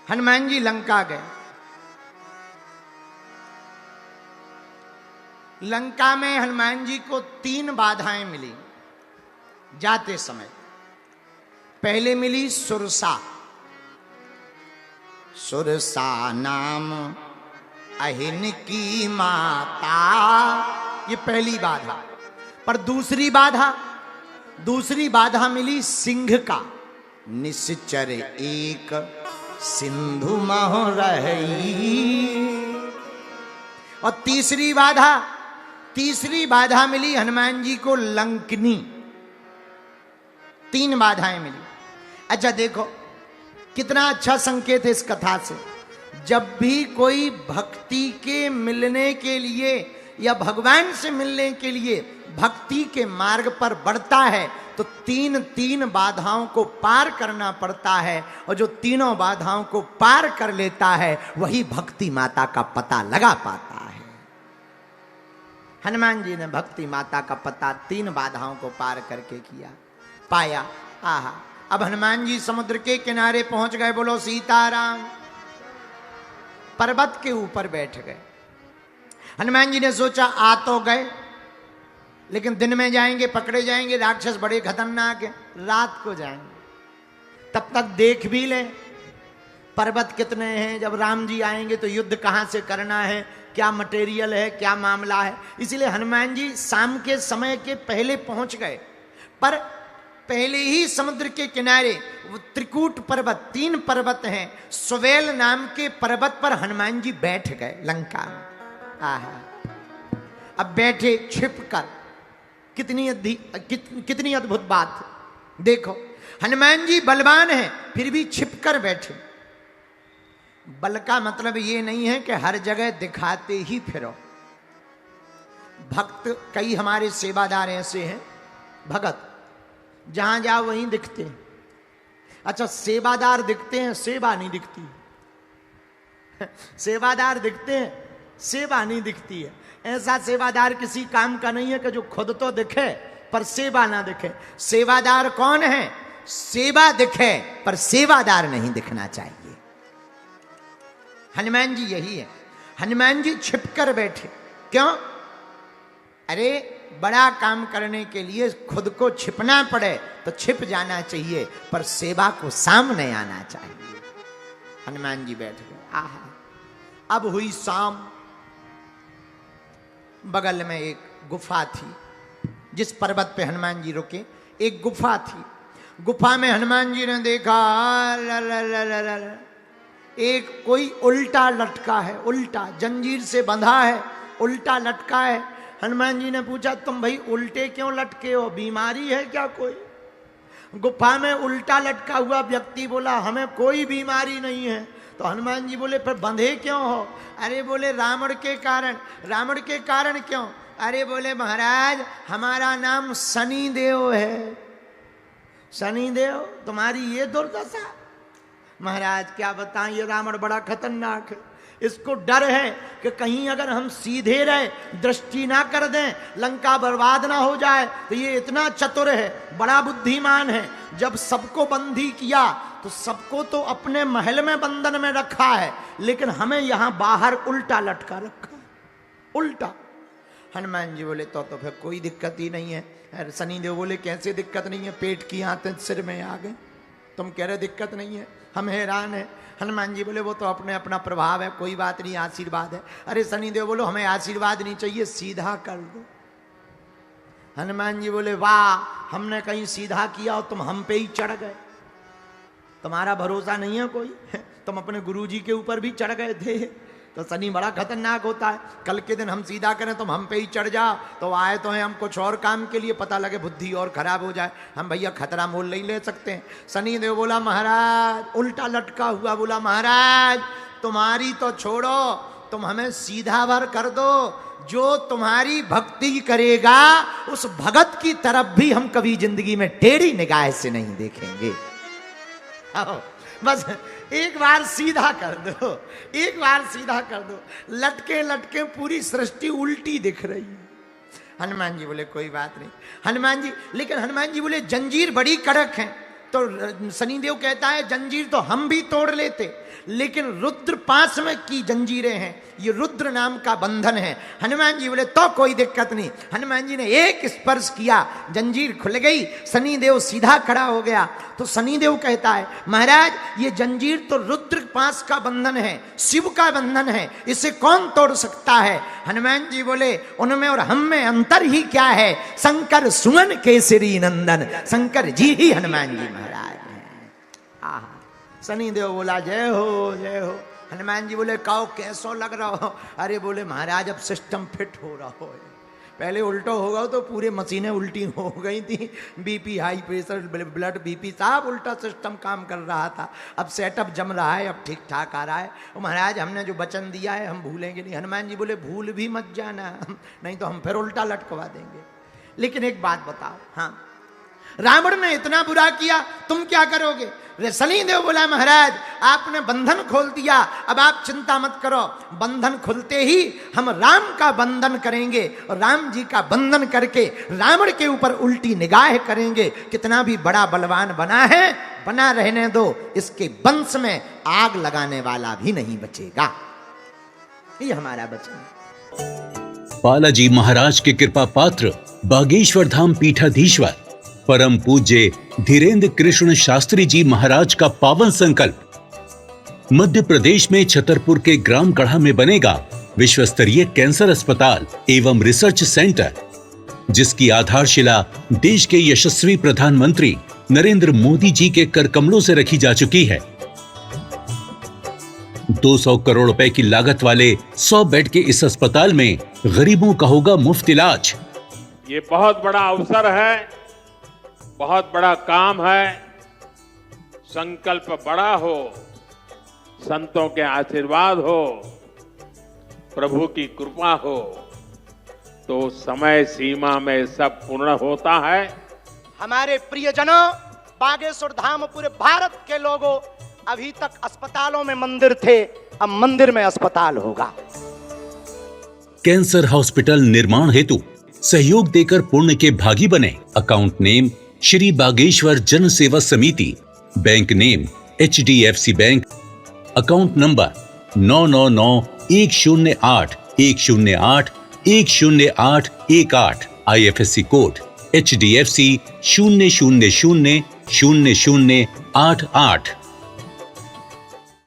हनुमान जी लंका गए। लंका में हनुमान जी को 3 बाधाएं मिली जाते समय। पहले मिली सुरसा। सुरसा नाम अहिन की माता, ये पहली बाधा। पर दूसरी बाधा मिली सिंह का। निश्चर एक सिंधु मह रही। और तीसरी बाधा मिली हनुमान जी को लंकनी। 3 बाधाएं मिली। अच्छा देखो कितना अच्छा संकेत है इस कथा से। जब भी कोई भक्ति के मिलने के लिए या भगवान से मिलने के लिए भक्ति के मार्ग पर बढ़ता है तो 3 बाधाओं को पार करना पड़ता है। और जो तीनों बाधाओं को पार कर लेता है वही भक्ति माता का पता लगा पाता है। हनुमान जी ने भक्ति माता का पता 3 बाधाओं को पार करके पाया। आहा, अब हनुमान जी समुद्र के किनारे पहुंच गए। बोलो सीताराम। पर्वत के ऊपर बैठ गए। हनुमान जी ने सोचा आ तो गए, लेकिन दिन में जाएंगे पकड़े जाएंगे, राक्षस बड़े खतरनाक है। रात को जाएंगे, तब तक देख भी ले पर्वत कितने हैं। जब राम जी आएंगे तो युद्ध कहां से करना है, क्या मटेरियल है, क्या मामला है। इसलिए हनुमान जी शाम के समय के पहले पहुंच गए। पर पहले ही समुद्र के किनारे वो त्रिकूट पर्वत, 3 पर्वत हैं, सुवेल नाम के पर्वत पर हनुमान जी बैठ गए लंका में। आहा, अब बैठे छिपकर। कितनी अद्भुत बात। देखो हनुमान जी बलवान हैं फिर भी छिपकर बैठे। बल का मतलब ये नहीं है कि हर जगह दिखाते ही फिरो। भक्त कई हमारे सेवादार ऐसे हैं, भगत जहां जाओ वहीं दिखते हैं। अच्छा सेवादार दिखते हैं, सेवा नहीं दिखती। सेवादार दिखते हैं, सेवा नहीं दिखती है। ऐसा सेवादार किसी काम का नहीं है कि जो खुद तो दिखे पर सेवा ना दिखे। सेवादार कौन है? सेवा दिखे पर सेवादार नहीं दिखना चाहिए। हनुमान जी यही है। हनुमान जी छिपकर बैठे। क्यों? अरे बड़ा काम करने के लिए खुद को छिपना पड़े तो छिप जाना चाहिए, पर सेवा को सामने आना चाहिए। हनुमान जी बैठ गए। आहा, अब हुई शाम। बगल में एक गुफा थी। जिस पर्वत पे हनुमान जी रुके एक गुफा थी। गुफा में हनुमान जी ने देखा एक कोई उल्टा लटका है। उल्टा जंजीर से बंधा है, उल्टा लटका है। हनुमान जी ने पूछा तुम भाई उल्टे क्यों लटके हो, बीमारी है क्या कोई? गुफा में उल्टा लटका हुआ व्यक्ति बोला हमें कोई बीमारी नहीं है। तो हनुमान जी बोले फिर बंधे क्यों हो? अरे बोले रावण के कारण। रावण के कारण क्यों? अरे बोले महाराज हमारा नाम शनि देव है। शनि देव तुम्हारी ये दुर्दशा। महाराज क्या बताएं, ये रावण बड़ा खतरनाक है। इसको डर है कि कहीं अगर हम सीधे रहे, दृष्टि ना कर दें, लंका बर्बाद ना हो जाए। तो ये इतना चतुर है, बड़ा बुद्धिमान है। जब सबको बंदी किया तो सबको तो अपने महल में बंधन में रखा है, लेकिन हमें यहां बाहर उल्टा लटका रखा। उल्टा। हनुमान जी बोले तो फिर कोई दिक्कत ही नहीं है। शनिदेव बोले कैसे दिक्कत नहीं है? पेट की आंतें सिर में आ गए, तुम कह रहे दिक्कत नहीं है, हम हैरान है। हनुमान जी बोले वो तो अपने अपना प्रभाव है, कोई बात नहीं, आशीर्वाद है। अरे शनिदेव बोलो हमें आशीर्वाद नहीं चाहिए, सीधा कर दो। हनुमान जी बोले वाह, हमने कहीं सीधा किया और तुम हम पे ही चढ़ गए। तुम्हारा भरोसा नहीं है कोई? तुम अपने गुरुजी के ऊपर भी चढ़ गए थे। तो शनि बड़ा खतरनाक होता है। कल के दिन हम सीधा करें तुम हम पे ही चढ़ जाओ तो आए तो हैं हम कुछ और काम के लिए, पता लगे बुद्धि और खराब हो जाए, हम भैया खतरा मोल नहीं ले सकते हैं। शनि देव बोला महाराज, उल्टा लटका हुआ बोला महाराज तुम्हारी तो छोड़ो, तुम हमें सीधा भर कर दो। जो तुम्हारी भक्ति करेगा उस भगत की तरफ भी हम कभी जिंदगी में टेढ़ी निगाह से नहीं देखेंगे। आओ बस एक बार सीधा कर दो, एक बार सीधा कर दो। लटके लटके पूरी सृष्टि उल्टी दिख रही है। हनुमान जी बोले कोई बात नहीं। हनुमान जी, लेकिन हनुमान जी बोले जंजीर बड़ी कड़क है, तो शनिदेव कहता है जंजीर तो हम भी तोड़ लेते, लेकिन रुद्र पास में की जंजीरें हैं, ये रुद्र नाम का बंधन है। हनुमान जी बोले तो कोई दिक्कत नहीं। हनुमान जी ने एक स्पर्श किया, जंजीर खुल गई, शनिदेव सीधा खड़ा हो गया। तो शनिदेव कहता है महाराज ये जंजीर तो रुद्र पास का बंधन है, शिव का बंधन है, इसे कौन तोड़ सकता है? हनुमान जी बोले उनमें और हम में अंतर ही क्या है? शंकर सुमन केसरी नंदन, शंकर जी ही हनुमान जी महाराज हैं। आहा, शनिदेव बोला जय हो जय हो। हनुमान जी बोले काओ कैसो लग रहा हो? अरे बोले महाराज अब सिस्टम फिट हो रहा हो, पहले उल्टो होगा तो पूरे मशीनें उल्टी हो गई थी, BP high pressure blood BP सब उल्टा सिस्टम काम कर रहा था, अब सेटअप जम रहा है, अब ठीक ठाक आ रहा है। महाराज हमने जो वचन दिया है हम भूलेंगे नहीं। हनुमान जी बोले भूल भी मत जाना, नहीं तो हम फिर उल्टा लटकवा देंगे। लेकिन एक बात बताओ, हाँ रावण ने इतना बुरा किया, तुम क्या करोगे? शनिदेव बोला महाराज आपने बंधन खोल दिया, अब आप चिंता मत करो, बंधन खुलते ही हम राम का बंधन करेंगे और राम जी का बंधन करके रावण के ऊपर उल्टी निगाह करेंगे। कितना भी बड़ा बलवान बना है, बना रहने दो, इसके वंश में आग लगाने वाला भी नहीं बचेगा। ये हमारा वचन। बालाजी महाराज के कृपा पात्र बागेश्वर धाम पीठाधीश्वर परम पूज्य धीरेन्द्र कृष्ण शास्त्री जी महाराज का पावन संकल्प। मध्य प्रदेश में छतरपुर के ग्राम गढ़ा में बनेगा विश्व स्तरीय कैंसर अस्पताल एवं रिसर्च सेंटर, जिसकी आधारशिला देश के यशस्वी प्रधानमंत्री नरेंद्र मोदी जी के कर कमलों से रखी जा चुकी है। 200 करोड़ रुपए की लागत वाले 100 बेड के इस अस्पताल में गरीबों का होगा मुफ्त इलाज। ये बहुत बड़ा अवसर है, बहुत बड़ा काम है। संकल्प बड़ा हो, संतों के आशीर्वाद हो, प्रभु की कृपा हो, तो समय सीमा में सब पूर्ण होता है। हमारे प्रियजनों, बागेश्वर धाम पूरे भारत के लोगों, अभी तक अस्पतालों में मंदिर थे, अब मंदिर में अस्पताल होगा। कैंसर हॉस्पिटल निर्माण हेतु सहयोग देकर पुण्य के भागी बने। अकाउंट नेम श्री बागेश्वर जन सेवा समिति, bank name HDFC bank, account number 999108108108, IFSC code HDFC 0000088।